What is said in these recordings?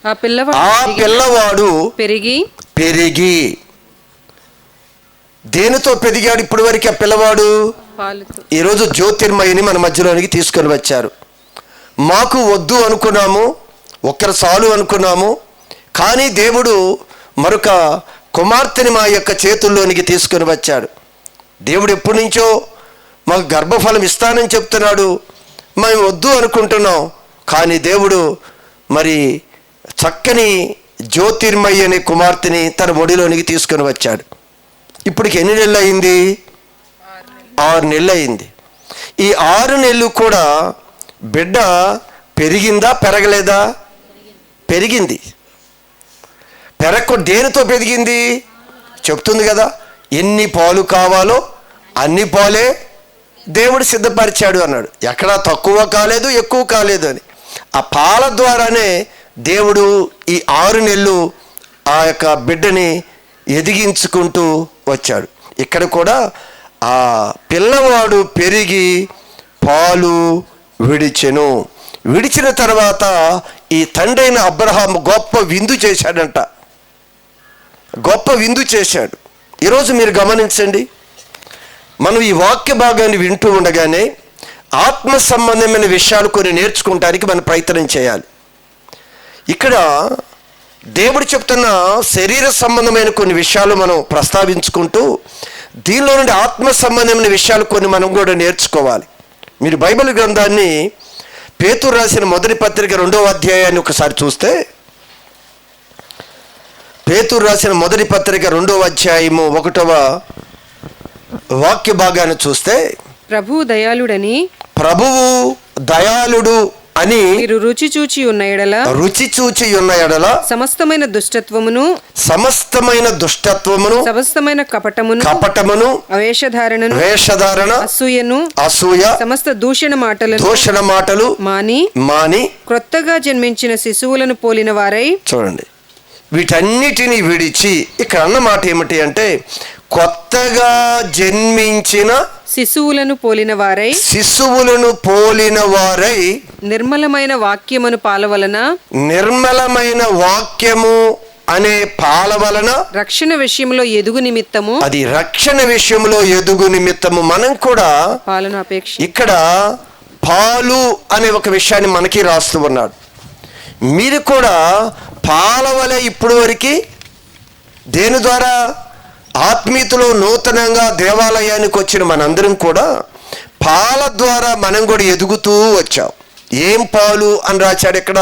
ఆ పిల్లవాడు పెరిగి దేనితో పెరిగాడు ఇప్పటి వరకు? ఆ పిల్లవాడు ఈరోజు జ్యోతిర్మయిని మన మధ్యలోనికి తీసుకొని వచ్చారు. మాకు వద్దు అనుకున్నాము, ఒక్కరు చాలు అనుకున్నాము, కానీ దేవుడు మరొక కుమార్తెని మా యొక్క చేతుల్లోనికి తీసుకొని వచ్చాడు. దేవుడు ఎప్పటి నుంచో మాకు గర్భఫలం ఇస్తానని చెప్తున్నాడు, మేము వద్దు అనుకుంటున్నాం, కానీ దేవుడు మరి చక్కని జ్యోతిర్మయి అనే కుమార్తెని తన ఒడిలోనికి తీసుకొని వచ్చాడు. ఇప్పటికి ఎన్ని నెలలు అయింది? 6 నెలలు అయింది. ఈ 6 నెలలు కూడా బిడ్డ పెరిగిందా పెరగలేదా? పెరిగింది. దేనితో పెరిగింది? చెప్తుంది కదా, ఎన్ని పాలు కావాలో అన్ని పాలే దేవుడు సిద్ధపరిచాడు అన్నాడు. ఎక్కడా తక్కువ కాలేదు, ఎక్కువ కాలేదు అని. ఆ పాల ద్వారానే దేవుడు ఈ 6 నెలలు ఆ యొక్క బిడ్డని ఎదిగించుకుంటూ వచ్చాడు. ఇక్కడ కూడా ఆ పిల్లవాడు పెరిగి పాలు విడిచెను. విడిచిన తర్వాత ఈ తండ్రి అయిన అబ్రహాము గొప్ప విందు చేశాడంట. గొప్ప విందు చేశాడు. ఈరోజు మీరు గమనించండి, మనం ఈ వాక్య భాగాన్ని వింటూ ఉండగానే ఆత్మ సంబంధమైన విషయాలు కొన్ని నేర్చుకోవడానికి మనం ప్రయత్నం చేయాలి. ఇక్కడ దేవుడు చెప్తున్న శరీర సంబంధమైన కొన్ని విషయాలు మనం ప్రస్తావించుకుంటూ దీనిలో నుండి ఆత్మ సంబంధమైన విషయాలు కొన్ని మనం కూడా నేర్చుకోవాలి. మీరు బైబిల్ గ్రంథాన్ని పేతురు రాసిన మొదటి పత్రిక 2వ అధ్యాయాన్ని ఒకసారి చూస్తే, పేతురు రాసిన మొదటి పత్రిక 2వ అధ్యాయము 1వ వాక్య భాగాన్ని చూస్తే, ప్రభువు దయాళుడు అని రుచి చూచి ఉన్న ఎడల సమస్తమైన దుష్టత్వమును సమస్తమైన కపటమును వేషధారణ అసూయ సమస్త దూషణ మాటలు మాని క్రొత్తగా జన్మించిన శిశువులను పోలిన వారై. చూడండి, వీటన్నిటిని విడిచి, ఇక్కడ అన్న మాట ఏమిటి అంటే, కొత్తగా జన్మించిన శిశువులను పోలిన వారై నిర్మలమైన వాక్యమును పాలవలన, నిర్మలమైన వాక్యము అనే పాల వలన రక్షణ విషయంలో ఎదుగు నిమిత్తము, అది రక్షణ విషయంలో ఎదుగు నిమిత్తము మనం కూడా పాలను అపేక్ష. ఇక్కడ పాలు అనే ఒక విషయాన్ని మనకి రాస్తూ ఉన్నాడు. మీరు కూడా పాల వలె ఇప్పుడు వరకు దేని ద్వారా? ఆత్మీయతలో నూతనంగా దేవాలయానికి వచ్చిన మనందరం కూడా పాల ద్వారా మనం కూడా ఎదుగుతూ వచ్చాం. ఏం పాలు అని రాశాడు ఇక్కడ?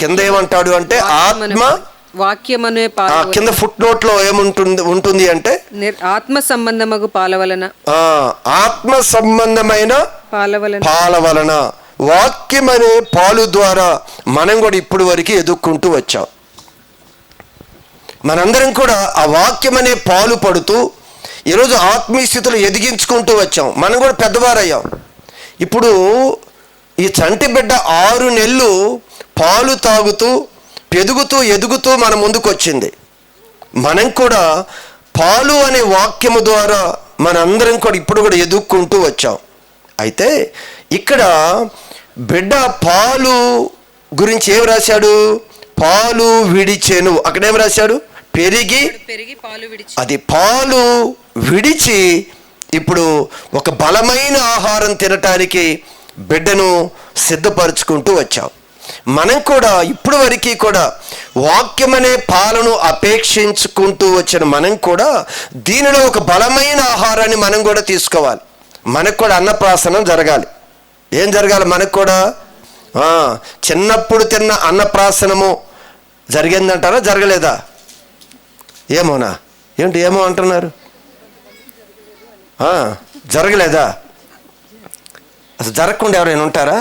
కింద ఏమంటాడు అంటే ఆత్మ వాక్యమనే పాల. కింద ఫుట్ నోట్ లో ఏముంటుంది అంటే ఆత్మ సంబంధమగు పాల వలన, ఆత్మ సంబంధమైన పాల వలన, వాక్యం అనే పాలు ద్వారా మనం కూడా ఇప్పుడు వరకు ఎదుక్కుంటూ వచ్చాం. మనందరం కూడా ఆ వాక్యం అనే పాలు పడుతూ ఈరోజు ఆత్మీయ స్థితిలో ఎదిగించుకుంటూ వచ్చాం. మనం కూడా పెద్దవారయ్యాం. ఇప్పుడు ఈ చంటి బిడ్డ 6 నెలలు పాలు తాగుతూ ఎదుగుతూ మన ముందుకు వచ్చింది. మనం కూడా పాలు అనే వాక్యము ద్వారా మనందరం కూడా ఇప్పుడు కూడా ఎదుక్కుంటూ వచ్చాం. అయితే ఇక్కడ బిడ్డ పాలు గురించి ఏం రాశాడు? పాలు విడిచెను. అక్కడేం రాశాడు? పెరిగి అది పాలు విడిచి ఇప్పుడు ఒక బలమైన ఆహారం తినటానికి బిడ్డను సిద్ధపరచుకుంటూ వచ్చాం. మనం కూడా ఇప్పుడు వరకు కూడా వాక్యం అనే పాలను అపేక్షించుకుంటూ వచ్చిన మనం కూడా దీనిలో ఒక బలమైన ఆహారాన్ని మనం కూడా తీసుకోవాలి. మనకు కూడా అన్నప్రాసనం జరగాలి. ఏం జరగాలి? మనకు కూడా చిన్నప్పుడు తిన్న అన్నప్రాసనము జరిగిందంటారా? జరగలేదా? ఏమోనా? ఏంటి ఏమో అంటున్నారు? జరగలేదా? అసలు జరగకుండా ఎవరైనా ఉంటారా?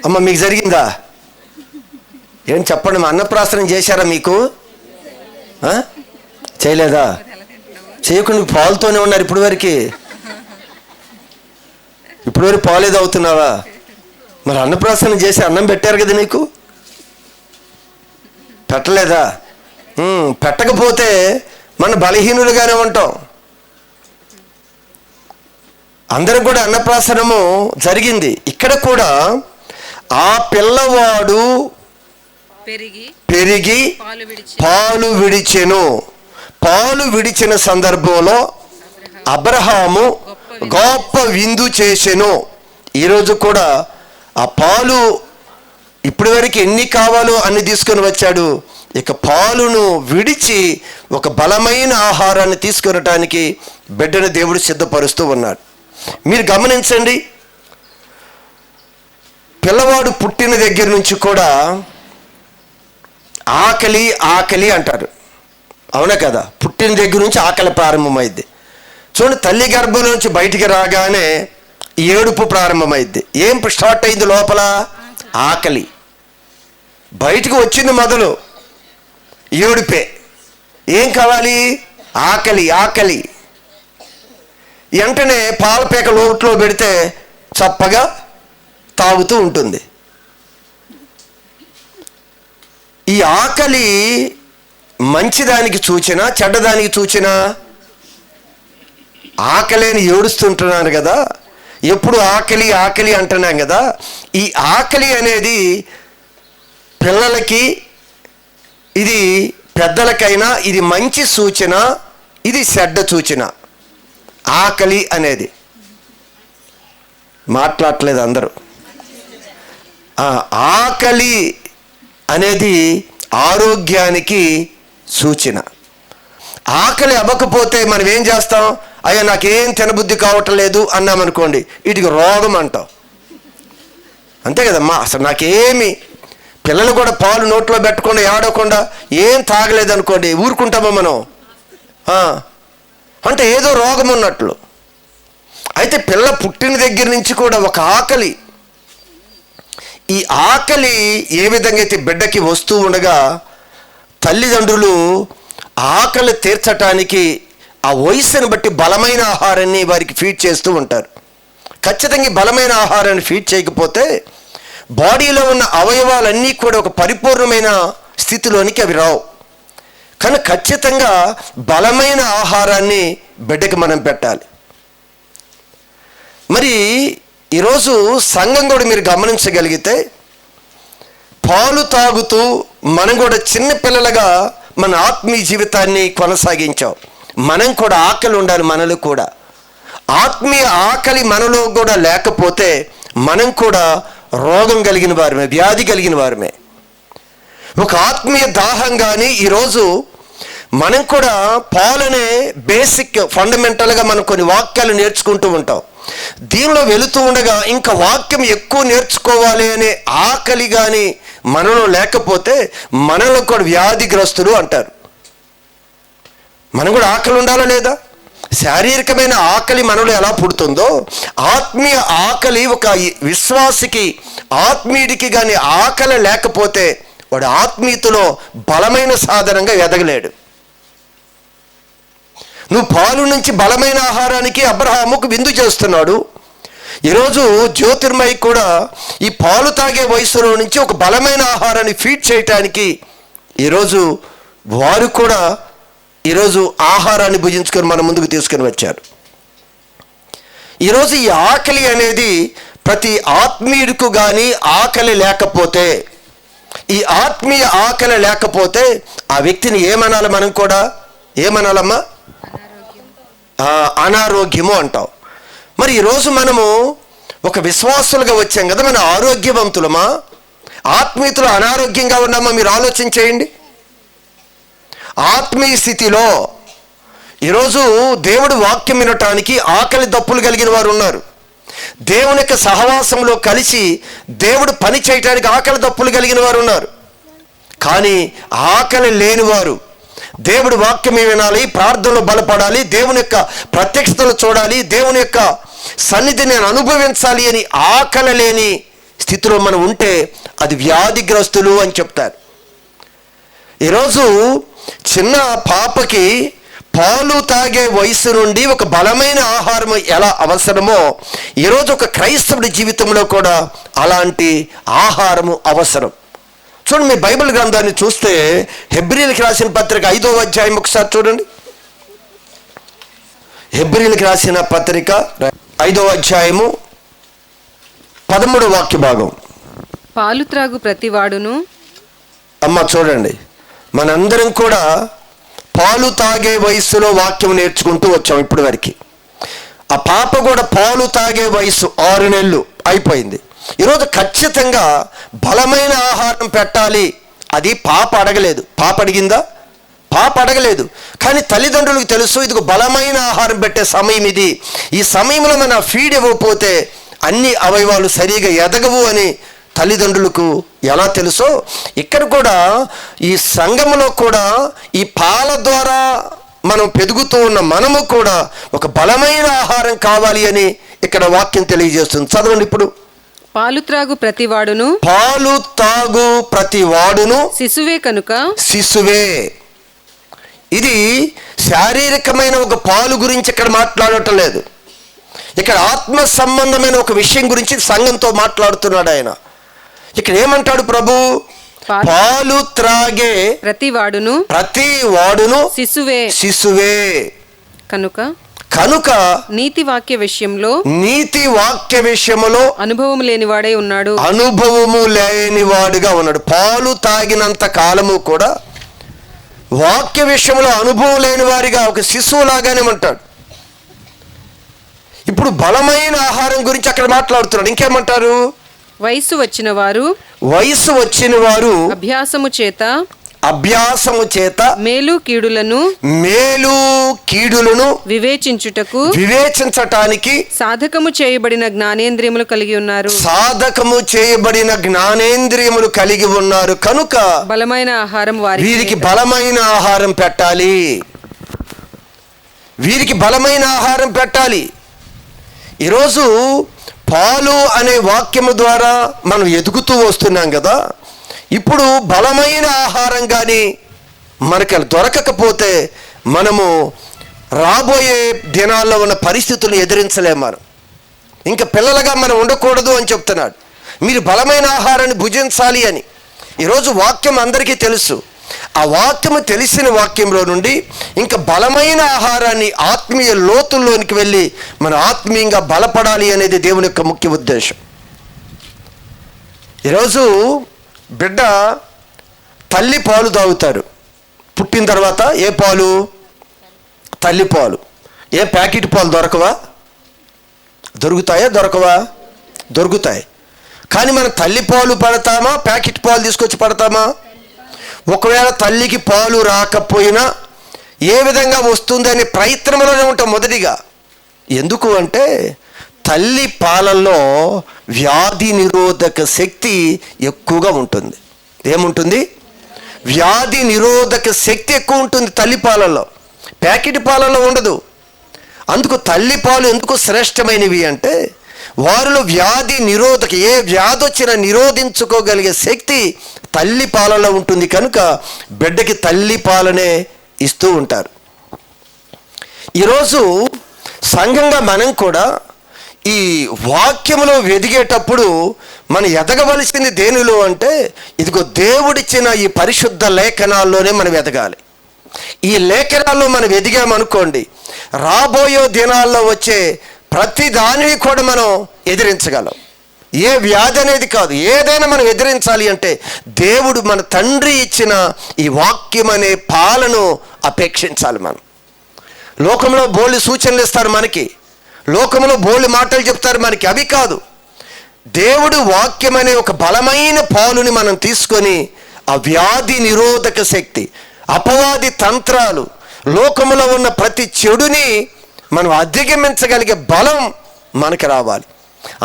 అమ్మ మీకు జరిగిందా? ఏం చెప్పండి, మా అన్నప్రాసనం చేశారా మీకు? చేయలేదా? చేయకుండా పాలుతోనే ఉన్నారు ఇప్పుడు వరకు పాలేది అవుతున్నావా? మరి అన్నప్రాసనం చేసి అన్నం పెట్టారు కదా నీకు, పెట్టలేదా? పెట్టకపోతే మన బలహీనులుగానే ఉంటాం. అందరం కూడా అన్నప్రాసనము జరిగింది. ఇక్కడ కూడా ఆ పిల్లవాడు పెరిగి పాలు విడిచెను. పాలు విడిచిన సందర్భంలో అబ్రహాము గొప్ప విందు చేసెను. ఈరోజు కూడా ఆ పాలు ఇప్పటి వరకు ఎన్ని కావాలో అన్ని తీసుకొని వచ్చాడు. ఇక పాలును విడిచి ఒక బలమైన ఆహారాన్ని తీసుకొనటానికి బిడ్డను దేవుడు సిద్ధపరుస్తూ ఉన్నాడు. మీరు గమనించండి, పిల్లవాడు పుట్టిన దగ్గర నుంచి కూడా ఆకలి ఆకలి అంటారు. అవునా కదా? పుట్టిన దగ్గర నుంచి ఆకలి ప్రారంభమైంది. చూడండి, తల్లి గర్భం నుంచి బయటికి రాగానే ఏడుపు ప్రారంభమైంది. ఏం స్టార్ట్ అయింది లోపల? ఆకలి. బయటికి వచ్చింది మొదలు ఏడుపే. ఏం కావాలి? ఆకలి ఆకలి. వెంటనే పాలపేక లోట్లో పెడితే చప్పగా తాగుతూ ఉంటుంది. ఈ ఆకలి మంచిదానికి సూచన, చెడ్డదానికి సూచన? ఆకలిని ఏడుస్తుంటున్నాను కదా, ఎప్పుడు ఆకలి ఆకలి అంటున్నాం కదా. ఈ ఆకలి అనేది పిల్లలకి, ఇది పెద్దలకైనా ఇది మంచి సూచన, ఇది చెడ్డ సూచన. ఆకలి అనేది మాట్లాడలేదు అందరూ. ఆకలి అనేది ఆరోగ్యానికి సూచన. ఆకలి అవ్వకపోతే మనం ఏం చేస్తాం? అయ్యా నాకేం తినబుద్ధి కావటం లేదు అన్నామనుకోండి, వీటికి రోగం అంటాం. అంతే కదమ్మా. అసలు నాకేమి, పిల్లలు కూడా పాలు నోట్లో పెట్టకుండా ఏడవకుండా ఏం తాగలేదు అనుకోండి, ఊరుకుంటామా మనం? అంటే ఏదో రోగం ఉన్నట్లు. అయితే పిల్ల పుట్టిన దగ్గర నుంచి కూడా ఒక ఆకలి. ఈ ఆకలి ఏ విధంగా అయితే బిడ్డకి వస్తూ ఉండగా తల్లిదండ్రులు ఆకలి తీర్చటానికి ఆ వయసుని బట్టి బలమైన ఆహారాన్ని వారికి ఫీడ్ చేస్తూ ఉంటారు. ఖచ్చితంగా బలమైన ఆహారాన్ని ఫీడ్ చేయకపోతే బాడీలో ఉన్న అవయవాలన్నీ కూడా ఒక పరిపూర్ణమైన స్థితిలోనికి అవి రావు. కానీ ఖచ్చితంగా బలమైన ఆహారాన్ని బిడ్డకి మనం పెట్టాలి. మరి ఈరోజు సంఘం కూడా మీరు గమనించగలిగితే, పాలు తాగుతూ మనం కూడా చిన్న పిల్లలుగా మన ఆత్మీయ జీవితాన్ని కొనసాగించాం. మనం కూడా ఆకలి ఉండాలి. మనలో కూడా ఆత్మీయ ఆకలి మనలో కూడా లేకపోతే మనం కూడా రోగం కలిగిన వారమే, వ్యాధి కలిగిన వారమే. ఒక ఆత్మీయ దాహం. కానీ ఈరోజు మనం కూడా పాలనే బేసిక్ ఫండమెంటల్గా మనం కొన్ని వాక్యాలు నేర్చుకుంటూ ఉంటాం. దీనిలో వెళుతూ ఉండగా ఇంకా వాక్యం ఎక్కువ నేర్చుకోవాలి అనే ఆకలి కానీ మనలో లేకపోతే మనలో కూడా వ్యాధిగ్రస్తులు అంటారు. మనం కూడా ఆకలి ఉండాలా లేదా? శారీరకమైన ఆకలి మనలో ఎలా పుడుతుందో ఆత్మీయ ఆకలి ఒక విశ్వాసికి, ఆత్మీయుడికి కానీ ఆకలి లేకపోతే వాడు ఆత్మీయతలో బలమైన సాధనంగా ఎదగలేడు. నువ్వు పాలు నుంచి బలమైన ఆహారానికి అబ్రహాముకు విందు చేస్తున్నాడు. ఈరోజు జ్యోతిర్మయి కూడా ఈ పాలు తాగే వయసులో నుంచి ఒక బలమైన ఆహారాన్ని ఫీడ్ చేయటానికి ఈరోజు వారు కూడా ఈరోజు ఆహారాన్ని భుజించుకొని మన ముందుకు తీసుకొని వచ్చారు. ఈరోజు ఈ ఆకలి అనేది ప్రతి ఆత్మీయుడికి కానీ ఆకలి లేకపోతే, ఈ ఆత్మీయ ఆకలి లేకపోతే ఆ వ్యక్తిని ఏమనాలి? మనం కూడా ఏమనాలమ్మా? అనారోగ్యము అంటాం. మరి ఈరోజు మనము ఒక విశ్వాసులుగా వచ్చాం కదా, మన ఆరోగ్యవంతులమా, ఆత్మీయతలో అనారోగ్యంగా ఉన్నామా? మీరు ఆలోచన చేయండి. ఆత్మీయ స్థితిలో ఈరోజు దేవుడు వాక్యం వినటానికి ఆకలి దప్పులు కలిగిన వారు ఉన్నారు. దేవుని యొక్క సహవాసంలో కలిసి దేవుడు పని చేయటానికి ఆకలి దప్పులు కలిగిన వారు ఉన్నారు. కానీ ఆకలి లేనివారు దేవుడు వాక్యం వినాలి, ప్రార్థనలో బలపడాలి, దేవుని యొక్క ప్రత్యక్షతలు చూడాలి, దేవుని యొక్క సన్నిధిని నేను అనుభవించాలి అని ఆకలి లేని స్థితిలో మనం ఉంటే అది వ్యాధిగ్రస్తులు అని చెప్తారు. ఈరోజు చిన్న పాపకి పాలు తాగే వయసు నుండి ఒక బలమైన ఆహారం ఎలా అవసరమో ఈరోజు ఒక క్రైస్తవుడి జీవితంలో కూడా అలాంటి ఆహారము అవసరం. చూడండి, మీ బైబిల్ గ్రంథాన్ని చూస్తే హెబ్రీయులకు రాసిన పత్రిక 5వ అధ్యాయం ఒకసారి చూడండి. హెబ్రీయులకు రాసిన పత్రిక 5వ అధ్యాయము 13వ వాక్య భాగం. పాలు త్రాగు ప్రతివాడును. అమ్మ చూడండి, మనందరం కూడా పాలు తాగే వయస్సులో వాక్యం నేర్చుకుంటూ వచ్చాం ఇప్పటి వరకు. ఆ పాప కూడా పాలు తాగే వయసు 6 నెలలు అయిపోయింది. ఈరోజు ఖచ్చితంగా బలమైన ఆహారం పెట్టాలి. అది పాప అడగలేదు. పాప అడిగిందా? పాప అడగలేదు. కానీ తల్లిదండ్రులకు తెలుసు, ఇదిగో బలమైన ఆహారం పెట్టే సమయం ఇది. ఈ సమయంలో మన ఫీడ్ ఇవ్వకపోతే అన్ని అవయవాలు సరిగా ఎదగవు అని తల్లిదండ్రులకు ఎలా తెలుసో, ఇక్కడ కూడా ఈ సంఘములో కూడా ఈ పాల ద్వారా మనం పెరుగుతూ ఉన్న మనము కూడా ఒక బలమైన ఆహారం కావాలి అని ఇక్కడ వాక్యం తెలియజేస్తుంది. చదవండి ఇప్పుడు. పాలు త్రాగు ప్రతివాడును. పాలు తాగు ప్రతివాడును శిశువే కనుక. శిశువే. ఇది శారీరకమైన ఒక పాలు గురించి ఇక్కడ మాట్లాడటం లేదు. ఇక్కడ ఆత్మ సంబంధమైన ఒక విషయం గురించి సంఘంతో మాట్లాడుతున్నాడు ఆయన. ఇక్కడ ఏమంటాడు ప్రభు? పాలు త్రాగే ప్రతివాడును శిశువే కనుక నీతి వాక్య విషయంలో అనుభవము లేనివాడుగా ఉన్నాడు. పాలు తాగినంత కాలము కూడా వాక్య విషయంలో అనుభవం లేని వారిగా ఒక శిశువులాగానే ఉంటాడు. ఇప్పుడు బలమైన ఆహారం గురించి అక్కడ మాట్లాడుతున్నాడు. ఇంకేమంటారు? వయసు వచ్చిన వారు అభ్యాసము చేత మేలు కీడులను వివేచించటానికి సాధకము చేయబడిన జ్ఞానేంద్రియములు కలిగి ఉన్నారు. కనుక బలమైన ఆహారం వీరికి బలమైన ఆహారం పెట్టాలి. ఈరోజు పాలు అనే వాక్యము ద్వారా మనం ఎదుగుతూ వస్తున్నాం కదా. ఇప్పుడు బలమైన ఆహారం కానీ మనకు దొరకకపోతే మనము రాబోయే దినాల్లో ఉన్న పరిస్థితులను ఎదిరించలేము. మనం ఇంకా పిల్లలుగా మనం ఉండకూడదు అని చెప్తున్నాడు. మీరు బలమైన ఆహారాన్ని భుజించాలి అని. ఈరోజు వాక్యం అందరికీ తెలుసు. ఆ వాక్యము తెలిసిన వాక్యంలో నుండి ఇంకా బలమైన ఆహారాన్ని ఆత్మీయ లోతుల్లోనికి వెళ్ళి మనం ఆత్మీయంగా బలపడాలి అనేది దేవుని యొక్క ముఖ్య ఉద్దేశం. ఈరోజు బిడ్డ తల్లి పాలు తాగుతారు. పుట్టిన తర్వాత ఏ పాలు? తల్లి పాలు. ఏ ప్యాకెట్ పాలు దొరకవా? దొరుకుతాయి. కానీ మనం తల్లి పాలు పడతామా, ప్యాకెట్ పాలు తీసుకొచ్చి పడతామా? ఒకవేళ తల్లికి పాలు రాకపోయినా ఏ విధంగా వస్తుంది అనే ప్రయత్నంలోనే ఉంటాం మొదటిగా. ఎందుకు అంటే తల్లి పాలల్లో వ్యాధి నిరోధక శక్తి ఎక్కువగా ఉంటుంది. ఏముంటుంది? వ్యాధి నిరోధక శక్తి ఎక్కువ ఉంటుంది తల్లి పాలల్లో, ప్యాకెట్ పాలల్లో ఉండదు. అందుకు తల్లి పాలు ఎందుకు శ్రేష్టమైనవి అంటే వారిలో వ్యాధి నిరోధక, ఏ వ్యాధి వచ్చినా నిరోధించుకోగలిగే శక్తి తల్లి పాలలో ఉంటుంది. కనుక బిడ్డకి తల్లి పాలనే ఇస్తూ ఉంటారు. ఈరోజు సంఘంగా మనం కూడా ఈ వాక్యములో ఎదిగేటప్పుడు మనం ఎదగవలసింది దేనిలో అంటే ఇదిగో దేవుడిచ్చిన ఈ పరిశుద్ధ లేఖనాల్లోనే మనం ఎదగాలి. ఈ లేఖనాల్లో మనం ఎదిగామనుకోండి, రాబోయే దినాల్లో వచ్చే ప్రతి దానిని కూడా మనం ఎదిరించగలం. ఏ వ్యాధి అనేది కాదు, ఏదైనా మనం ఎదిరించాలి అంటే దేవుడు మన తండ్రి ఇచ్చిన ఈ వాక్యం అనే పాలను అపేక్షించాలి. మనం లోకంలో బోల్డ్ సూచనలు ఇస్తారు మనకి, లోకంలో బోల్డ్ మాటలు చెప్తారు మనకి, అవి కాదు. దేవుడు వాక్యం అనే ఒక బలమైన పాలుని మనం తీసుకొని ఆ వ్యాధి నిరోధక శక్తి, అపవాది తంత్రాలు, లోకములో ఉన్న ప్రతి చెడుని మనం అధిగమించగలిగే బలం మనకు రావాలి.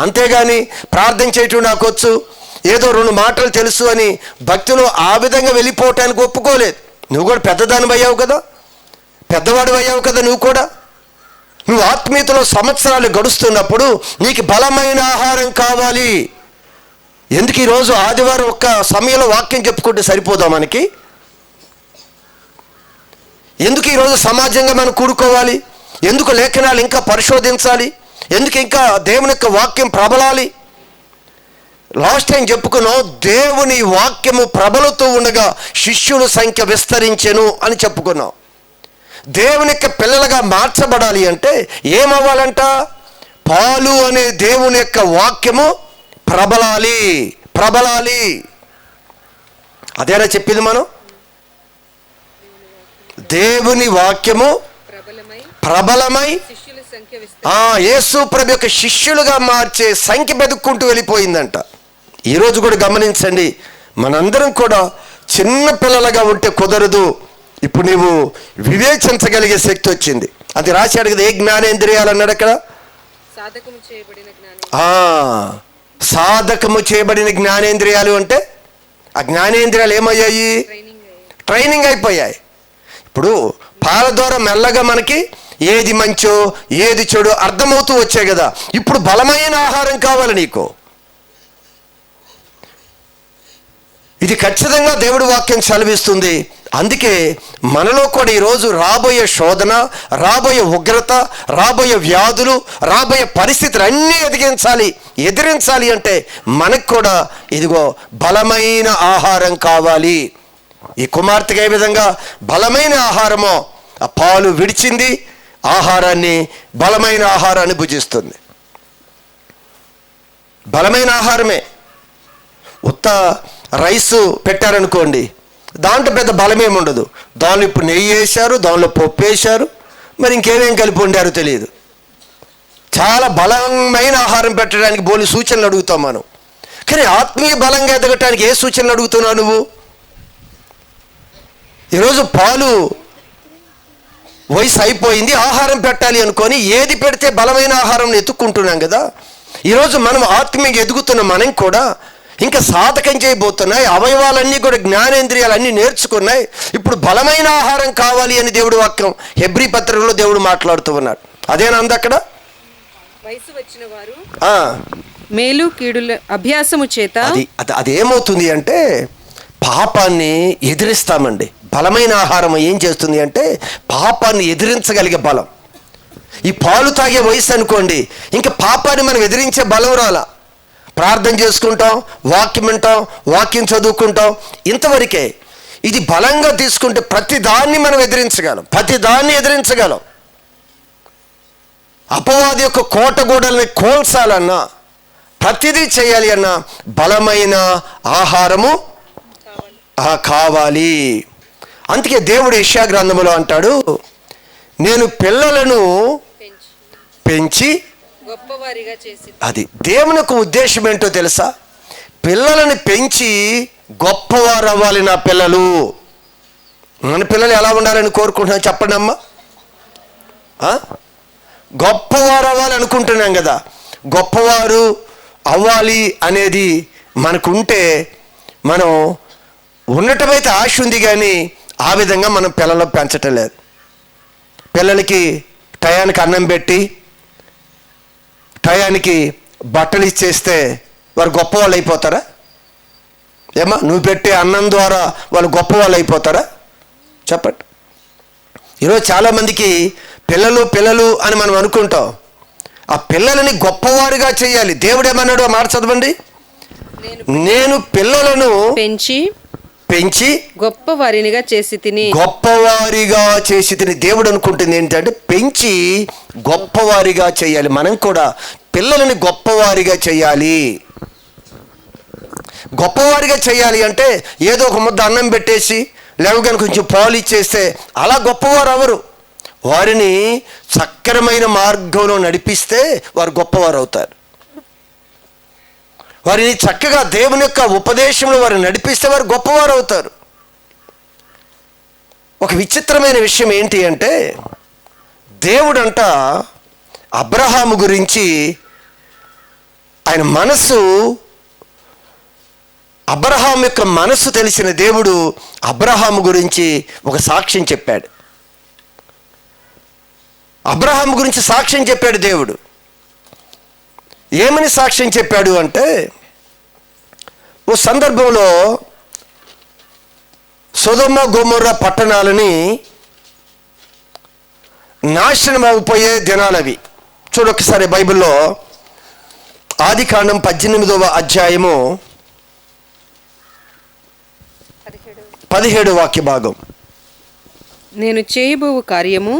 అంతేగాని ప్రార్థన చేయటం నాకు వచ్చు, ఏదో 2 మాటలు తెలుసు అని భక్తులు ఆ విధంగా వెళ్ళిపోవటానికి ఒప్పుకోలేదు. నువ్వు కూడా పెద్దదానివి అయ్యావు కదా, పెద్దవాడు అయ్యావు కదా. నువ్వు ఆత్మీయతలో సంవత్సరాలు గడుస్తున్నప్పుడు నీకు బలమైన ఆహారం కావాలి. ఎందుకు ఈరోజు ఆదివారం ఒక్క సమయంలో వాక్యం చెప్పుకుంటే సరిపోదా మనకి? ఎందుకు ఈరోజు సమాజంగా మనం కూడుకోవాలి? ఎందుకు లేఖనాలు ఇంకా పరిశోధించాలి? ఎందుకు ఇంకా దేవుని యొక్క వాక్యం ప్రబలాలి? లాస్ట్ టైం చెప్పుకున్నాం, దేవుని వాక్యము ప్రబలుతూ ఉండగా శిష్యుల సంఖ్య విస్తరించెను అని చెప్పుకున్నాం. దేవుని యొక్క పిల్లలుగా మార్చబడాలి అంటే ఏమవ్వాలంట? పాలు అనే దేవుని యొక్క వాక్యము ప్రబలాలి. అదేనా చెప్పింది మనం? దేవుని వాక్యము ప్రబలమై యేసు ప్రభు యొక్క శిష్యులుగా మార్చే సంఖ్య వెతుక్కుంటూ వెళ్ళిపోయిందంట. ఈరోజు కూడా గమనించండి, మనందరం కూడా చిన్న పిల్లలుగా ఉంటే కుదరదు. ఇప్పుడు నీవు వివేచించగలిగే శక్తి వచ్చింది. అది రాశాడు కదా, ఏ జ్ఞానేంద్రియాలు అన్నాడు అక్కడ? సాధకము చేయబడిన జ్ఞానేంద్రియాలు అంటే ఆ జ్ఞానేంద్రియాలు ఏమయ్యాయి? ట్రైనింగ్ అయిపోయాయి. ఇప్పుడు పాల ద్వారా మెల్లగా మనకి ఏది మంచో ఏది చెడు అర్థమవుతూ వచ్చాయి కదా. ఇప్పుడు బలమైన ఆహారం కావాలి నీకు. ఇది ఖచ్చితంగా దేవుడి వాక్యం సెలవిస్తుంది. అందుకే మనలో కూడా ఈరోజు రాబోయే శోధన, రాబోయే ఉగ్రత, రాబోయే వ్యాధులు, రాబోయే పరిస్థితులు అన్నీ ఎదిరించాలి అంటే మనకు కూడా ఇదిగో బలమైన ఆహారం కావాలి. ఈ కుమార్తెకి ఏ విధంగా బలమైన ఆహారమో, ఆ పాలు విడిచింది, బలమైన ఆహారాన్ని భుజిస్తుంది. బలమైన ఆహారమే. ఉత్త రైసు పెట్టారనుకోండి, దాంట్లో పెద్ద బలమేమి ఉండదు. దానిలో ఇప్పుడు నెయ్యి వేశారు, దానిలో పప్పు వేశారు, మరి ఇంకేమేం కలిపి వండారో తెలియదు. చాలా బలమైన ఆహారం పెట్టడానికి బోలి సూచనలు అడుగుతాం మనం. కానీ ఆత్మీయ బలంగా ఎదగటానికి ఏ సూచనలు అడుగుతున్నావు నువ్వు? ఈరోజు పాలు వయసు అయిపోయింది, ఆహారం పెట్టాలి అనుకొని ఏది పెడితే బలమైన ఆహారం ఎత్తుక్కుంటున్నాం కదా. ఈరోజు మనం ఆత్మీయంగా ఎదుగుతున్న మనం కూడా ఇంకా సాధకం చేయబోతున్నాయి. అవయవాలన్నీ కూడా జ్ఞానేంద్రియాలు అన్నీ నేర్చుకున్నాయి. ఇప్పుడు బలమైన ఆహారం కావాలి అని దేవుడు వాక్యం హెబ్రీ పత్రికలో దేవుడు మాట్లాడుతూ ఉన్నాడు. అదేనా అంది అక్కడ? వయసు వచ్చిన వారు మేలు కీడుల అభ్యాసము చేత అదేమవుతుంది అంటే పాపాన్ని ఎదిరిస్తామండి. బలమైన ఆహారం ఏం చేస్తుంది అంటే పాపాన్ని ఎదిరించగలిగే బలం. ఈ పాలు తాగే వయసు అనుకోండి, ఇంకా పాపాన్ని మనం ఎదిరించే బలం రాలా. ప్రార్థన చేసుకుంటాం, వాక్యం వింటాం, వాక్యం చదువుకుంటాం, ఇంతవరకే. ఇది బలంగా తీసుకుంటే ప్రతిదాన్ని మనం ఎదిరించగలం. అపవాది యొక్క కోటగూడల్ని కోల్చాలన్నా, ప్రతిదీ చేయాలి అన్నా బలమైన ఆహారము కావాలి. అందుకే దేవుడు యెషయా గ్రంథములో అంటాడు, నేను పిల్లలను పెంచి గొప్పవారిగా చేసి. అది దేవుని యొక్క ఉద్దేశం ఏంటో తెలుసా? పిల్లలను పెంచి గొప్పవారు అవ్వాలి నా పిల్లలు. మన పిల్లలు ఎలా ఉండాలని కోరుకుంటున్నాం చెప్పండి అమ్మా. గొప్పవారు అవ్వాలి అనుకుంటున్నాం కదా. గొప్పవారు అవ్వాలి అనేది మనకుంటే మనం ఉండటమైతే ఆశ ఉంది, కానీ ఆ విధంగా మనం పిల్లలు పెంచటం లేదు. పిల్లలకి టయానికి అన్నం పెట్టి టయానికి బట్టలు ఇచ్చేస్తే వారు గొప్పవాళ్ళు అయిపోతారా? ఏమా నువ్వు పెట్టే అన్నం ద్వారా వాళ్ళు గొప్పవాళ్ళు అయిపోతారా? చెప్పండి. ఈరోజు చాలామందికి పిల్లలు అని మనం అనుకుంటాం. ఆ పిల్లలని గొప్పవారిగా చేయాలి. దేవుడు ఏమన్నాడు? మాట చదవండి. నేను పిల్లలను పెంచి గొప్పవారిగా చేసి తిని. దేవుడు అనుకుంటుంది ఏంటంటే పెంచి గొప్పవారిగా చేయాలి. మనం కూడా పిల్లలని గొప్పవారిగా చేయాలి. గొప్పవారిగా చేయాలి అంటే ఏదో ఒక ముద్ద అన్నం పెట్టేసి లేవగానే కొంచెం పాలు ఇచ్చేస్తే అలా గొప్పవారు అవరు. వారిని సక్రమైన మార్గంలో నడిపిస్తే వారు గొప్పవారు అవుతారు. వారిని చక్కగా దేవుని యొక్క ఉపదేశంలో వారిని నడిపిస్తే వారు గొప్పవారు అవుతారు. ఒక విచిత్రమైన విషయం ఏంటి అంటే దేవుడంట అబ్రహాము గురించి అబ్రహాం యొక్క మనసు తెలిసిన దేవుడు అబ్రహాము గురించి ఒక సాక్ష్యం చెప్పాడు. అబ్రహాము గురించి సాక్ష్యం చెప్పాడు దేవుడు. ఏమని సాక్ష్యం చెప్పాడు అంటే, ఓ సందర్భంలో సొదొమ గొమొర్రా పట్టణాలని నాశనం అయిపోయే దినాలవి. చూడొకసారి బైబిల్లో ఆదికాండం 18వ అధ్యాయము 17 వాక్య భాగం. నేను చేయబోవు కార్యము.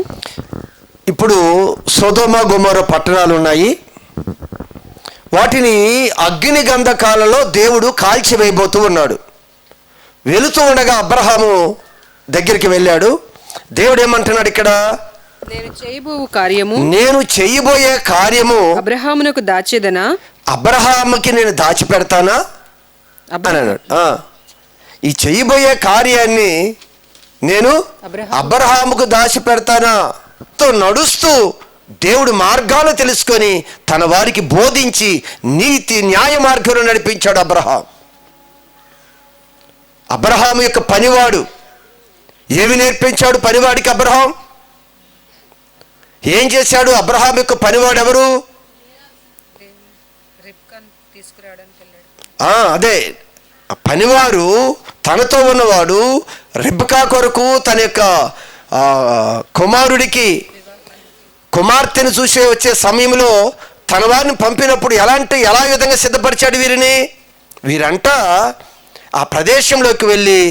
ఇప్పుడు సొదొమ గొమొర్రా పట్టణాలు ఉన్నాయి. వాటిని అగ్ని గంధకాలలో దేవుడు కాల్చివేయబోతూ ఉన్నాడు. వెళుతూ ఉండగా అబ్రహాము దగ్గరికి వెళ్ళాడు. దేవుడు ఏమంటున్నాడు ఇక్కడ? నేను చేయబోవు కార్యము నేను చేయబోయే కార్యము అబ్రహామునకు దాచేదనా, అబ్రహాముకి నేను దాచిపెడతానా అని అన్నాడు. ఈ చేయబోయే కార్యాన్ని నేను అబ్రహాముకు దాచిపెడతానా? తో నడుస్తూ దేవుడు మార్గాలు తెలుసుకొని తన వారికి బోధించి నీతి న్యాయ మార్గంలో నడిపించాడు అబ్రహాం. అబ్రహాము యొక్క పనివాడు. ఏమి నేర్పించాడు పనివాడికి అబ్రహాం? ఏం చేశాడు? అబ్రహాం యొక్క పనివాడు ఎవరు? అదే పనివారు, తనతో ఉన్నవాడు రిబ్కా కొరకు తన యొక్క కుమార్తెను చూసే వచ్చే సమయంలో తన వారిని పంపినప్పుడు ఎలా విధంగా సిద్ధపరిచాడు వీరిని? వీరంట ఆ ప్రదేశంలోకి వెళ్ళి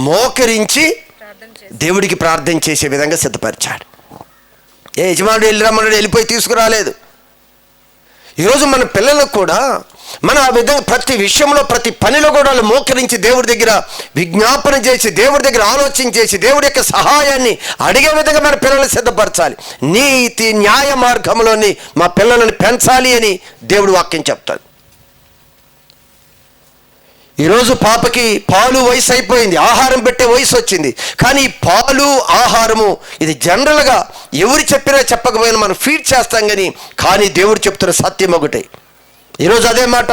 మోకరించి దేవుడికి ప్రార్థన చేసే విధంగా సిద్ధపరిచాడు. ఏ యజమానుడు వెళ్ళిరమ్మన్నాడు, వెళ్ళిపోయి తీసుకురాలేదు. ఈరోజు మన పిల్లలకు కూడా మనం ఆ విధంగా ప్రతి విషయంలో ప్రతి పనిలో కూడా వాళ్ళు మోకరించి దేవుడి దగ్గర విజ్ఞాపన చేసి దేవుడి దగ్గర ఆలోచన చేసి దేవుడి యొక్క సహాయాన్ని అడిగే విధంగా మన పిల్లల్ని సిద్ధపరచాలి. నీతి న్యాయ మార్గంలోని మా పిల్లలను పెంచాలి అని దేవుడు వాక్యం చెప్తాడు. ఈరోజు పాపకి పాలు వయసు అయిపోయింది, ఆహారం పెట్టే వయసు వచ్చింది. కానీ పాలు ఆహారము ఇది జనరల్గా ఎవరు చెప్పినా చెప్పకపోయినా మనం ఫీడ్ చేస్తాం. కానీ దేవుడు చెప్తున్న సత్యం ఒకటే. ఈరోజు అదే మాట.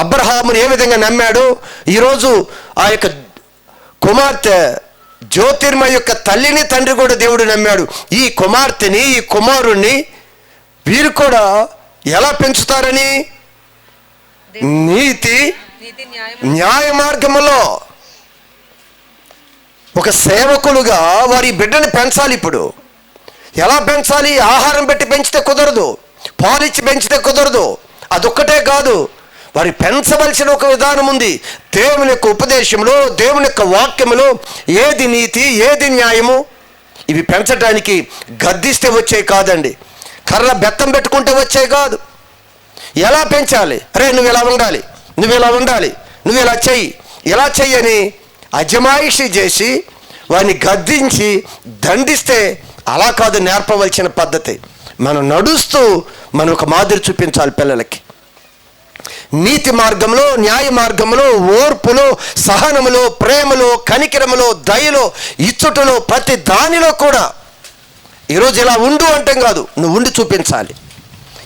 అబ్రహాముని ఏ విధంగా నమ్మాడో ఈరోజు ఆ యొక్క కుమార్తె జ్యోతిర్మయ యొక్క తల్లిని తండ్రి కూడా దేవుడు నమ్మాడు. ఈ కుమార్తెని ఈ కుమారుణ్ణి వీరు కూడా ఎలా పెంచుతారని? నీతి న్యాయ మార్గంలో ఒక సేవకులుగా వారి బిడ్డని పెంచాలి. ఇప్పుడు ఎలా పెంచాలి? ఆహారం పెట్టి పెంచితే కుదరదు, పాలిచ్చి పెంచితే కుదరదు. అదొక్కటే కాదు, వారి పెంచవలసిన ఒక విధానం ఉంది. దేవుని యొక్క ఉపదేశంలో, దేవుని యొక్క వాక్యములో ఏది నీతి ఏది న్యాయము ఇవి పెంచడానికి గద్దిస్తే వచ్చే కాదండి, కర్ర బెత్తం పెట్టుకుంటే వచ్చే కాదు. ఎలా పెంచాలి? అరే నువ్వు ఇలా ఉండాలి, నువ్వు ఇలా ఉండాలి, నువ్వు ఇలా చెయ్యి, ఇలా చెయ్యని అజమాయిషి చేసి వారిని గద్దించి దండిస్తే అలా కాదు నేర్పవలసిన పద్ధతి. మనం నడుస్తూ మనం ఒక మాదిరి చూపించాలి పిల్లలకి. నీతి మార్గంలో, న్యాయ మార్గంలో, ఓర్పులో, సహనములో, ప్రేమలో, కనికరములో, దయలో, ఇచ్చుటలో, ప్రతి దానిలో కూడా ఈరోజు ఇలా ఉండు అంటాం కాదు, నువ్వు ఉండి చూపించాలి.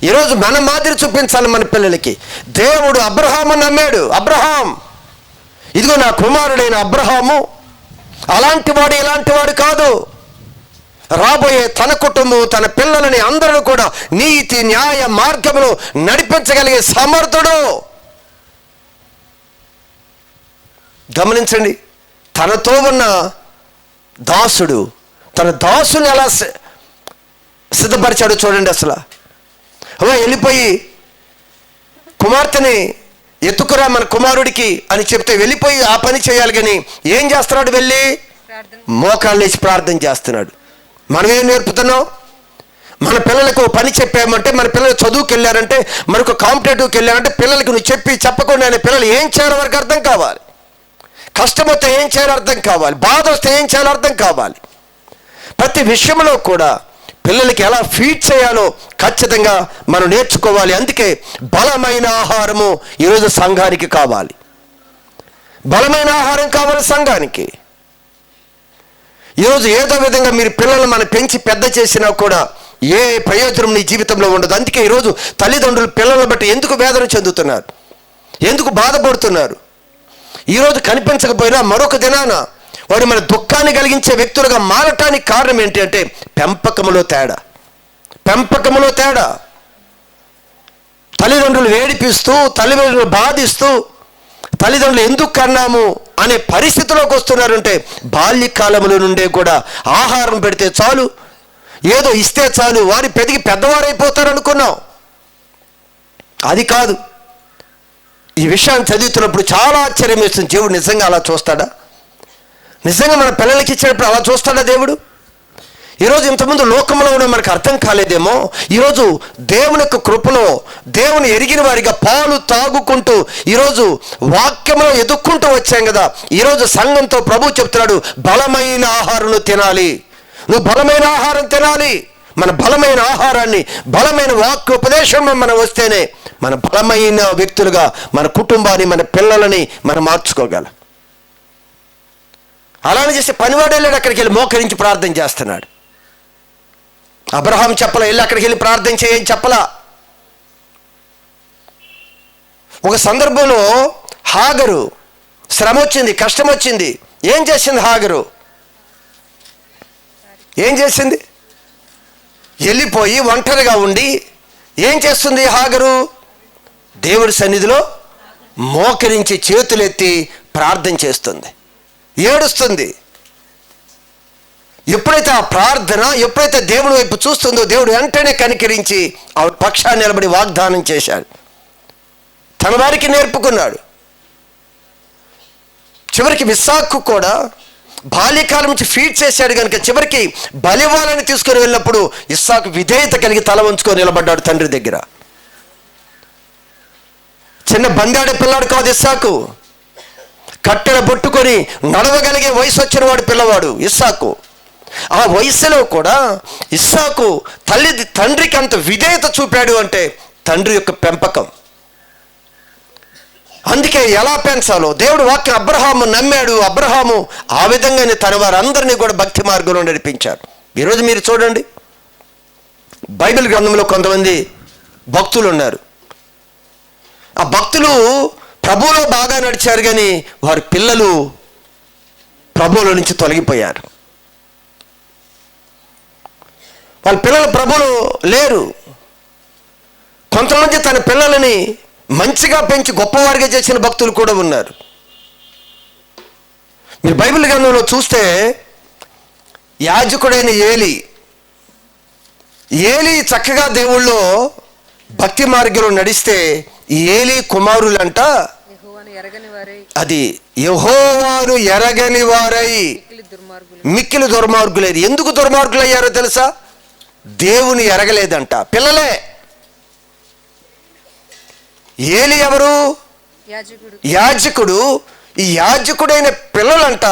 ఈరోజు మన మాదిరి చూపించాలి మన పిల్లలకి. దేవుడు అబ్రహాము నమ్మాడు. అబ్రహాం, ఇదిగో నా కుమారుడైన అబ్రహాము అలాంటి వాడు ఇలాంటి వాడు కాదు. రాబోయే తన కుటుంబం తన పిల్లలని అందరూ కూడా నీతి న్యాయ మార్గంలో నడిపించగలిగే సమర్థుడు. గమనించండి, తనతో ఉన్న దాసుడు తన దాసుని ఎలా సిద్ధపరిచాడు చూడండి. అసలు వెళ్ళిపోయి కుమార్తెని ఎత్తుకురా మన కుమారుడికి అని చెప్తే వెళ్ళిపోయి ఆ పని చేయాలి. కానీ ఏం చేస్తున్నాడు? వెళ్ళి మోకాళ్ళు వేసి ప్రార్థన చేస్తున్నాడు. మనం ఏం నేర్పుతున్నాం? మన పిల్లలకు పని చెప్పామంటే, మన పిల్లలు చదువుకు వెళ్ళారంటే, మరొక కాంపిటేటివ్కి వెళ్ళారంటే పిల్లలకి నువ్వు చెప్పకుండా పిల్లలు ఏం చేయాలో వారికి అర్థం కావాలి. కష్టం వస్తే ఏం చేయాలో అర్థం కావాలి, బాధ వస్తే ఏం చేయాలో అర్థం కావాలి. ప్రతి విషయంలో కూడా పిల్లలకి ఎలా ఫీడ్ చేయాలో ఖచ్చితంగా మనం నేర్చుకోవాలి. అందుకే బలమైన ఆహారము ఈరోజు సంఘానికి కావాలి. బలమైన ఆహారం కావాలి సంఘానికి. ఈరోజు ఏదో విధంగా మీరు పిల్లలు మనం పెంచి పెద్ద చేసినా కూడా ఏ ప్రయోజనం నీ జీవితంలో ఉండదు. అందుకే ఈరోజు తల్లిదండ్రులు పిల్లలను బట్టి ఎందుకు వేదన చెందుతున్నారు, ఎందుకు బాధపడుతున్నారు? ఈరోజు కనిపించకపోయినా మరొక దినాన వాడు మన దుఃఖాన్ని కలిగించే వ్యక్తులుగా మారటానికి కారణం ఏంటి అంటే పెంపకములో తేడా. తల్లిదండ్రులు వేడిపిస్తూ, తల్లిదండ్రులు బాధిస్తూ, తల్లిదండ్రులు ఎందుకు కన్నాము అనే పరిస్థితిలోకి వస్తున్నారంటే బాల్యకాలంలో నుండే కూడా ఆహారం పెడితే చాలు, ఏదో ఇస్తే చాలు, వారి పెరిగి పెద్దవారైపోతారు అనుకున్నాం. అది కాదు. ఈ విషయాన్ని చదువుతున్నప్పుడు చాలా ఆశ్చర్యం వేస్తుంది. దేవుడు నిజంగా అలా చూస్తాడా? నిజంగా మన పిల్లలకి ఇచ్చినప్పుడు అలా చూస్తాడా దేవుడు? ఈరోజు ఇంతకుముందు లోకంలో ఉన్న మనకు అర్థం కాలేదేమో, ఈరోజు దేవుని యొక్క కృపలో దేవుని ఎరిగిన వారిగా పాలు తాగుకుంటూ ఈరోజు వాక్యంలో ఎదుక్కుంటూ వచ్చాం కదా. ఈరోజు సంఘంతో ప్రభు చెప్తున్నాడు, బలమైన ఆహారం తినాలి. నువ్వు బలమైన ఆహారం తినాలి. మన బలమైన ఆహారాన్ని, బలమైన వాక్య ఉపదేశం మనం వస్తేనే మన బలమైన వ్యక్తులుగా మన కుటుంబాన్ని, మన పిల్లలని మనం మార్చుకోగలం. అలానే చేస్తే పనివాడు వెళ్ళాడు, అక్కడికి వెళ్ళి మోకరించి ప్రార్థన చేస్తున్నాడు. అబ్రహాం చెప్పలా, వెళ్ళి అక్కడికి వెళ్ళి ప్రార్థన చేయని చెప్పలా. ఒక సందర్భంలో హాగరు శ్రమ వచ్చింది, కష్టం వచ్చింది. ఏం చేసింది హాగరు? ఏం చేసింది? వెళ్ళిపోయి ఒంటరిగా ఉండి ఏం చేస్తుంది హాగరు? దేవుడి సన్నిధిలో మోకరించి చేతులెత్తి ప్రార్థన చేస్తుంది, ఏడుస్తుంది. ఎప్పుడైతే ఆ ప్రార్థన, ఎప్పుడైతే దేవుడి వైపు చూస్తుందో దేవుడు వెంటనే కనికరించి ఆవిడ పక్షాన్ని నిలబడి వాగ్దానం చేశాడు, తన వారికి నేర్పుకున్నాడు. చివరికి ఇస్సాకు కూడా బాల్యకాలం నుంచి ఫీడ్ చేశాడు కనుక చివరికి బలివ్వాలని తీసుకొని వెళ్ళినప్పుడు ఇస్సాకు విధేయత కలిగి తల వంచుకొని నిలబడ్డాడు తండ్రి దగ్గర. చిన్న బంగాడే పిల్లాడు కాదు ఇస్సాకు, కట్టెల పట్టుకొని నడవగలిగే వయసు వచ్చిన వాడు పిల్లవాడు ఇస్సాకు. ఆ వయసులో కూడా ఇస్సాకు తండ్రికి అంత విధేయత చూపాడు అంటే తండ్రి యొక్క పెంపకం. అందుకే ఎలా పెంచాలో దేవుడు వాక్యం అబ్రహాము నమ్మాడు. అబ్రహాము ఆ విధంగానే తన వారందరినీ కూడా భక్తి మార్గంలో నడిపించాడు. ఈరోజు మీరు చూడండి, బైబిల్ గ్రంథంలో కొంతమంది భక్తులు ఉన్నారు. ఆ భక్తులు ప్రభువులో బాగా నడిచారు, కానీ వారి పిల్లలు ప్రభువులో నుంచి తొలగిపోయారు. వాళ్ళ పిల్లలు ప్రభువులో లేరు. కొంతమంది తన పిల్లలని మంచిగా పెంచి గొప్పవారిగా చేసిన భక్తులు కూడా ఉన్నారు. మీరు బైబిల్ గ్రంథంలో చూస్తే యాజకుడైన ఏలి చక్కగా దేవుళ్ళో భక్తి మార్గంలో నడిస్తే ఏలి కుమారులంట అది యెహోవాను ఎరగని వారై మిక్కిలి దుర్మార్గులైరు. ఎందుకు దుర్మార్గులు అయ్యారో తెలుసా? దేవుని ఎరగలేదంట పిల్లలే. ఏలి ఎవరు? యాజకుడు. ఈ యాజకుడైన పిల్లలంట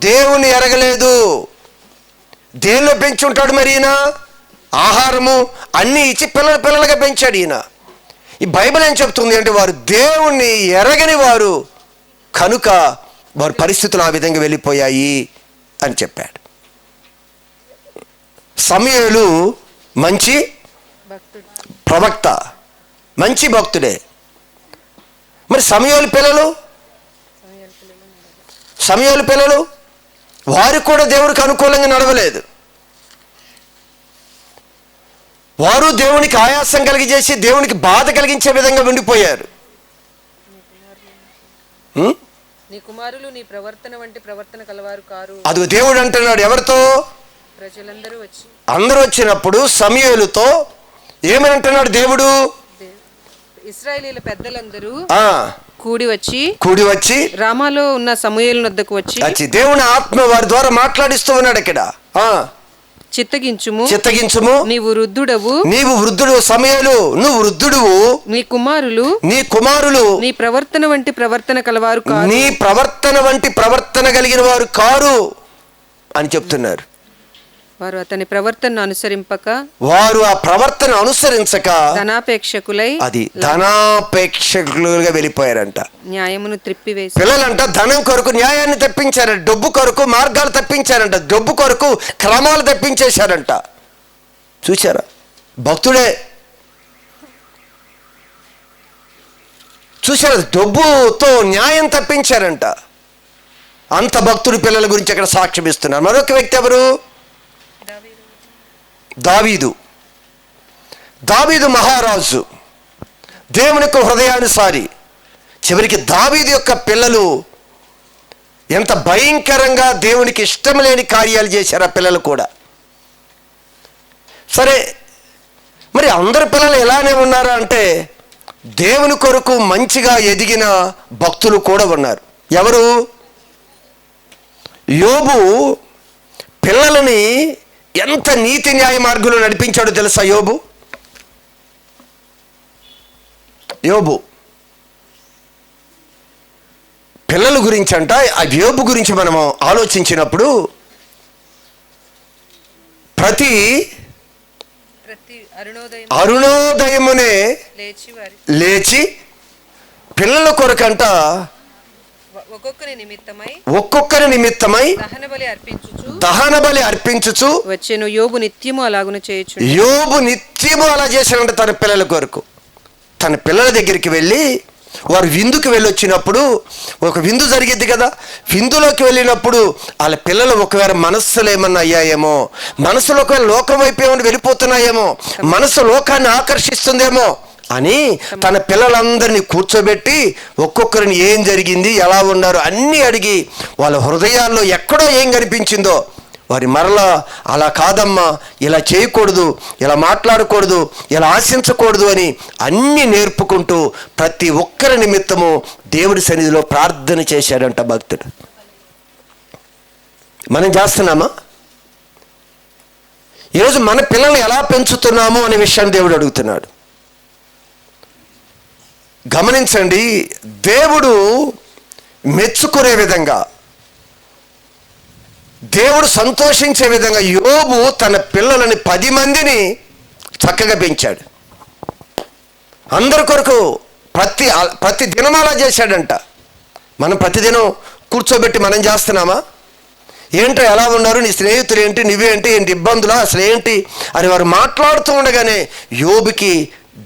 దేవుని ఎరగలేదు. దేనిలో పెంచి ఉంటాడు మరి ఈయన? ఆహారము అన్నీ ఇచ్చి పిల్లలుగా పెంచాడు ఈయన. ఈ బైబిల్ ఏం చెప్తుంది అంటే వారు దేవుణ్ణి ఎరగని వారు కనుక వారి పరిస్థితులు ఆ విధంగా వెళ్ళిపోయాయి అని చెప్పాడు. సమూయేలు మంచి ప్రవక్త, మంచి భక్తుడే. మరి సమూయేలు పిల్లలు వారు కూడా దేవుడికి అనుకూలంగా నడవలేదు. వారు దేవునికి ఆయాసం కలిగజేసి దేవునికి బాధ కలిగించే విధంగా ఉండిపోయారు. నీ కుమారులు నీ ప్రవర్తన వంటి ప్రవర్తన కలవారు కారు. అది దేవుడు అంటున్నాడు. ఎవరితో? ప్రజలందరూ వచ్చి అందరూ వచ్చినప్పుడు సమూయేలుతో ఏమని అంటున్నాడు దేవుడు? ఇశ్రాయేలీయుల పెద్దలందరూ కూడి వచ్చి రామాలో ఉన్న సమూయేలు వద్దకు వచ్చి దేవుని ఆత్మ వారి ద్వారా మాట్లాడిస్తూ ఉన్నాడు ఇక్కడ. చిత్తగించుము, నీవు వృద్ధుడు సమూయేలు, నువ్వు వృద్ధుడువు, నీ కుమారులు నీ ప్రవర్తన వంటి ప్రవర్తన కలవారు కారు, నీ ప్రవర్తన వంటి ప్రవర్తన కలిగిన వారు కారు అని చెప్తున్నారు. వారు అతని ప్రవర్తనను అనుసరింపక, వారు ఆ ప్రవర్తన అనుసరించక ధనాపేక్షకులుగా వెళ్ళిపోయారంట. న్యాయమును త్రిప్పివేసి పిల్లలంట ధనం కొరకు న్యాయాన్ని తప్పించారంట, డబ్బు కొరకు మార్గాలు తప్పించారంట, డబ్బు కొరకు క్రమాలు తప్పించేశారంట. చూసారా? భక్తుడే చూసారా? డబ్బుతో న్యాయం తప్పించారంట. అంత భక్తుడి పిల్లల గురించి అక్కడ సాక్ష్యం ఇస్తున్నారు. మరొక వ్యక్తి ఎవరు? దావీదు మహారాజు, దేవుని యొక్క హృదయానుసారి. చివరికి దావీదు యొక్క పిల్లలు ఎంత భయంకరంగా దేవునికి ఇష్టం లేని కార్యాలు చేశారు ఆ పిల్లలు కూడా. సరే, మరి అందరి పిల్లలు ఎలానే ఉన్నారా అంటే దేవుని కొరకు మంచిగా ఎదిగిన భక్తులు కూడా ఉన్నారు. ఎవరు? యోబు పిల్లలని ఎంత నీతి న్యాయ మార్గంలో నడిపించాడో తెలుసా యోబు? పిల్లల గురించి అంట, ఆ యోబు గురించి మనము ఆలోచించినప్పుడు ప్రతి అరుణోదయమునే లేచి పిల్లల కొరకంట ఒక్కొక్కరి నిమిత్తమై దహన బలి అర్పించుచు వచ్చెను. యోబు నిత్యము అలాగున చేయుచు. యోబు నిత్యము అలా చేశాడంట తన పిల్లల కొరకు. తన పిల్లల దగ్గరికి వెళ్ళి, వారు విందుకు వెళ్ళొచ్చినప్పుడు, ఒక విందు జరిగిద్ది కదా, విందులోకి వెళ్ళినప్పుడు వాళ్ళ పిల్లలు ఒకవేళ మనస్సులు ఏమన్నా అయ్యాయేమో, మనసులో ఒకవేళ లోకం వైపు ఏమన్నా వెళ్ళిపోతున్నాయేమో, మనసు లోకాన్ని ఆకర్షిస్తుందేమో అని తన పిల్లలందరినీ కూర్చోబెట్టి ఒక్కొక్కరిని ఏం జరిగింది, ఎలా ఉన్నారు అన్నీ అడిగి, వాళ్ళ హృదయాల్లో ఎక్కడో ఏం కనిపించిందో వారి మరలా అలా కాదమ్మా, ఇలా చేయకూడదు, ఇలా మాట్లాడకూడదు, ఇలా ఆశించకూడదు అని అన్నీ నేర్పుకుంటూ ప్రతి ఒక్కరి నిమిత్తము దేవుడి సన్నిధిలో ప్రార్థన చేశాడంట భక్తుడు. మనం చేస్తున్నామా? ఈరోజు మన పిల్లల్ని ఎలా పెంచుతున్నాము అనే విషయాన్ని దేవుడు అడుగుతున్నాడు. గమనించండి, దేవుడు మెచ్చుకునే విధంగా, దేవుడు సంతోషించే విధంగా యోబు తన పిల్లలని 10 మందిని చక్కగా పెంచాడు. అందరి కొరకు ప్రతి దినం అలా చేశాడంట. మనం ప్రతిదినం కూర్చోబెట్టి మనం చేస్తున్నామా? ఏంటో ఎలా ఉన్నారు, నీ స్నేహితులు ఏంటి, నువ్వేంటి, ఏంటి ఇబ్బందులా, అసలు ఏంటి అని వారు మాట్లాడుతూ ఉండగానే యోబుకి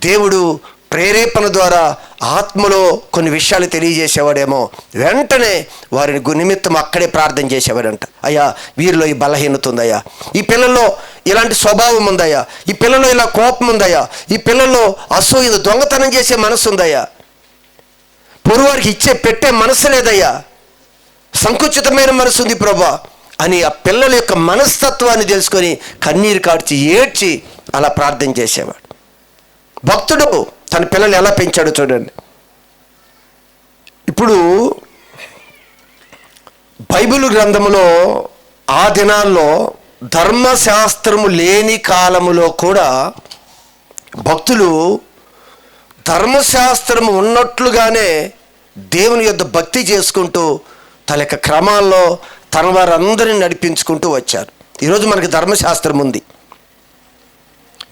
దేవుడు ప్రేరేపణ ద్వారా ఆత్మలో కొన్ని విషయాలు తెలియజేసేవాడేమో. వెంటనే వారిని నిమిత్తం అక్కడే ప్రార్థన చేసేవాడంట. అయ్యా, వీరిలో ఈ బలహీనత ఉందయ్యా, ఈ పిల్లల్లో ఇలాంటి స్వభావం ఉందయ్యా, ఈ పిల్లల్లో ఇలా కోపం ఉందయ్యా, ఈ పిల్లల్లో అసూయ, దొంగతనం చేసే మనసు ఉందయ్యా, పొరువారికి పెట్టే మనసు లేదయ్యా, సంకుచితమైన మనసు ఉంది ప్రభా అని ఆ పిల్లల యొక్క మనస్తత్వాన్ని తెలుసుకొని కన్నీరు కార్చి ఏడ్చి అలా ప్రార్థన చేసేవాడు. భక్తుడు తన పిల్లలు ఎలా పెంచాడో చూడండి. ఇప్పుడు బైబిల్ గ్రంథములో ఆ దినాల్లో ధర్మశాస్త్రము లేని కాలములో కూడా భక్తులు ధర్మశాస్త్రము ఉన్నట్లుగానే దేవుని యొద్ద భక్తి చేసుకుంటూ తన యొక్క క్రమాల్లో తన వారందరిని నడిపించుకుంటూ వచ్చారు. ఈరోజు మనకి ధర్మశాస్త్రం ఉంది,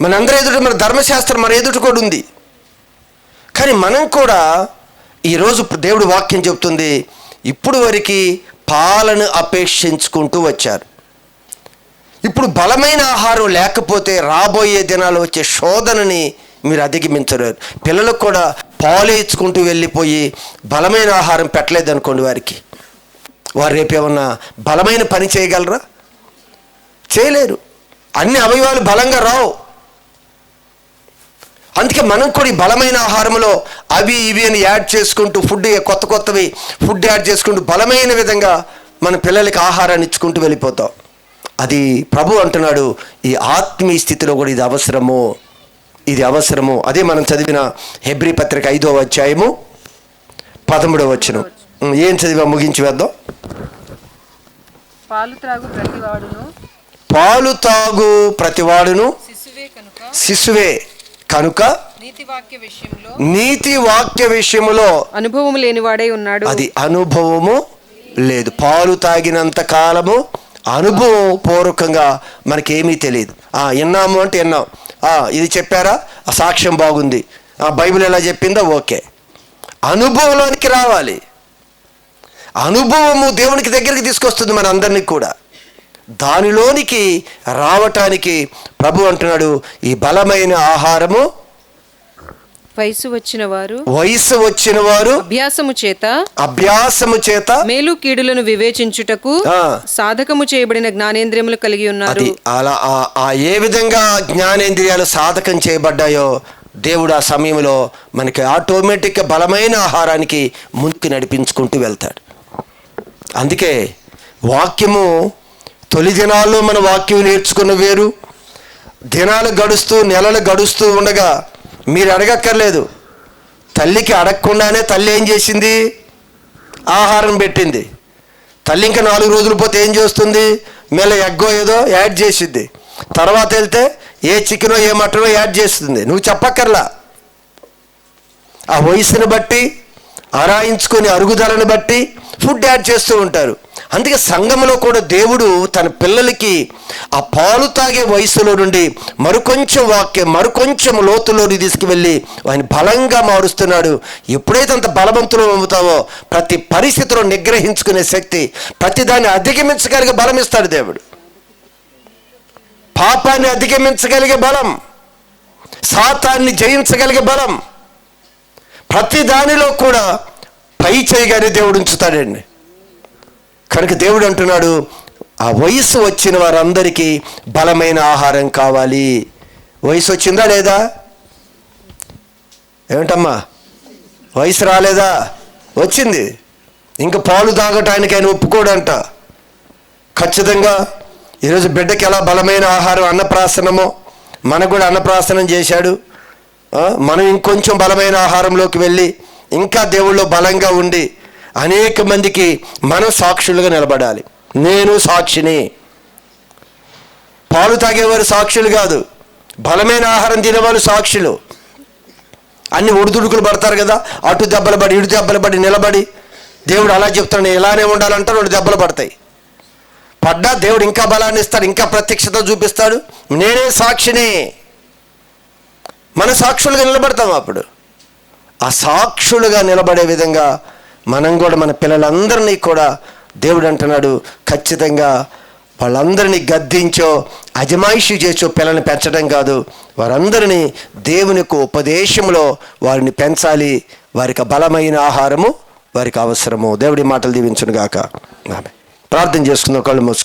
మనందరి ఎదుట మన ధర్మశాస్త్రం మన ఎదుట కూడా ఉంది. కానీ మనం కూడా ఈరోజు దేవుడు వాక్యం చెప్తుంది, ఇప్పుడు వరకు పాలను అపేక్షించుకుంటూ వచ్చారు. ఇప్పుడు బలమైన ఆహారం లేకపోతే రాబోయే దినాలు వచ్చే శోధనని మీరు అధిగమించలేరు. పిల్లలకు కూడా పాలు ఇచ్చుకుంటూ వెళ్ళిపోయి బలమైన ఆహారం పెట్టలేదనుకోండి, వారు రేపు ఏమన్నా బలమైన పని చేయగలరా? చేయలేరు. అన్ని అవయవాలు బలంగా రావు. అందుకే మనం కూడా ఈ బలమైన ఆహారంలో అవి ఇవి అని యాడ్ చేసుకుంటూ కొత్తవి ఫుడ్ యాడ్ చేసుకుంటూ బలమైన విధంగా మన పిల్లలకి ఆహారాన్ని ఇచ్చుకుంటూ వెళ్ళిపోతాం. అది ప్రభు అంటున్నాడు, ఈ ఆత్మీయ స్థితిలో కూడా ఇది అవసరము. అదే మనం చదివిన హెబ్రీ పత్రిక 5వ అధ్యాయము 13వ వచనం. ఏం చదివా, ముగించి వేద్దాం. పాలు తాగు ప్రతివాడును శిశువే కనుక నీతి వాక్య విషయములో అనుభవం లేనివాడై ఉన్నాడు. అది అనుభవము లేదు. పాలు తాగినంత కాలము అనుభవం పూర్వకంగా మనకేమీ తెలియదు. విన్నాము అంటే విన్నాం, ఇది చెప్పారా, ఆ సాక్ష్యం బాగుంది, బైబిల్ ఎలా చెప్పిందో ఓకే. అనుభవంలోనికి రావాలి. అనుభవము దేవునికి దగ్గరికి తీసుకొస్తుంది మన అందరినీ కూడా. దానిలోనికి రావటానికి ప్రభు అంటున్నాడు, ఈ బలమైన ఆహారము వయసు వచ్చిన వారు అభ్యాసము చేత మేలు కీడులను వివేచించుటకు సాధకము చేయబడిన జ్ఞానేంద్రియములు కలిగి ఉన్నారు. అలా ఏ విధంగా జ్ఞానేంద్రియాలు సాధకం చేయబడ్డాయో దేవుడు ఆ సమయంలో మనకి ఆటోమేటిక్గా బలమైన ఆహారానికి ముందుకు నడిపించుకుంటూ వెళ్తాడు. అందుకే వాక్యము తొలి దినాల్లో మన వాక్యం నేర్చుకున్న వేరు. దినాలు గడుస్తూ నెలలు గడుస్తూ ఉండగా మీరు అడగక్కర్లేదు, తల్లికి అడగకుండానే తల్లి ఏం చేసింది, ఆహారం పెట్టింది. తల్లి ఇంకా 4 రోజులు పోతే ఏం చేస్తుంది, మెల్ల ఎగ్గో ఏదో యాడ్ చేసిద్ది. తర్వాత వెళ్తే ఏ చికెనో ఏ మటనో యాడ్ చేస్తుంది, నువ్వు చెప్పక్కర్లా. ఆ వయసుని బట్టి, ఆరాయించుకొని అరుగుదలను బట్టి ఫుడ్ యాడ్ చేస్తూ ఉంటారు. అందుకే సంఘంలో కూడా దేవుడు తన పిల్లలకి ఆ పాలు తాగే వయసులో నుండి మరికొంచెం వాక్యం, మరికొంచెం లోతులోని తీసుకువెళ్ళి ఆయన బలంగా మారుస్తున్నాడు. ఎప్పుడైతే అంత బలవంతులు అవుతావో ప్రతి పరిస్థితిలో నిగ్రహించుకునే శక్తి, ప్రతి దాన్ని అధిగమించగలిగే బలం ఇస్తాడు దేవుడు. పాపాన్ని అధిగమించగలిగే బలం, సాతాన్ని జయించగలిగే బలం, ప్రతి దానిలో కూడా పై చేయగానే దేవుడు ఉంచుతాడండి. కనుక దేవుడు అంటున్నాడు, ఆ వయసు వచ్చిన వారందరికీ బలమైన ఆహారం కావాలి. వయసు వచ్చిందా లేదా? ఏమిటమ్మా, వయసు రాలేదా? వచ్చింది. ఇంకా పాలు తాగటానికి ఆయన ఒప్పుకోడంట. ఖచ్చితంగా ఈరోజు బిడ్డకి ఎలా బలమైన ఆహారం అన్నప్రాసనమో మనకు కూడా అన్నప్రాసనం చేశాడు. మనం ఇంకొంచెం బలమైన ఆహారంలోకి వెళ్ళి ఇంకా దేవుళ్ళో బలంగా ఉండి అనేక మందికి మనం సాక్షులుగా నిలబడాలి. నేను సాక్షిని. పాలు తాగేవారు సాక్షులు కాదు, బలమైన ఆహారం తినేవాళ్ళు సాక్షులు. అన్ని ఒడిదుడుకులు పడతారు కదా, అటు దెబ్బలు పడి ఇటు దెబ్బలు పడి నిలబడి దేవుడు అలా చెప్తాడు, ఇలానే ఉండాలంటారు. 2 దెబ్బలు పడతాయి. పడ్డా దేవుడు ఇంకా బలాన్ని ఇస్తాడు, ఇంకా ప్రత్యక్షత చూపిస్తాడు. నేనే సాక్షిని. మన సాక్షులుగా నిలబడతాం. అప్పుడు ఆ సాక్షులుగా నిలబడే విధంగా మనం కూడా మన పిల్లలందరినీ కూడా దేవుడు అంటున్నాడు, ఖచ్చితంగా వాళ్ళందరినీ గద్దించో అజమాయిషి చేసో పిల్లల్ని పెంచడం కాదు, వారందరినీ దేవుని యొక్క ఉపదేశంలో వారిని పెంచాలి. వారికి బలమైన ఆహారము వారికి అవసరము. దేవుడి మాటలు దీవించును గాక. ప్రార్థన చేసుకుందాం. కళ్ళు మూసుకు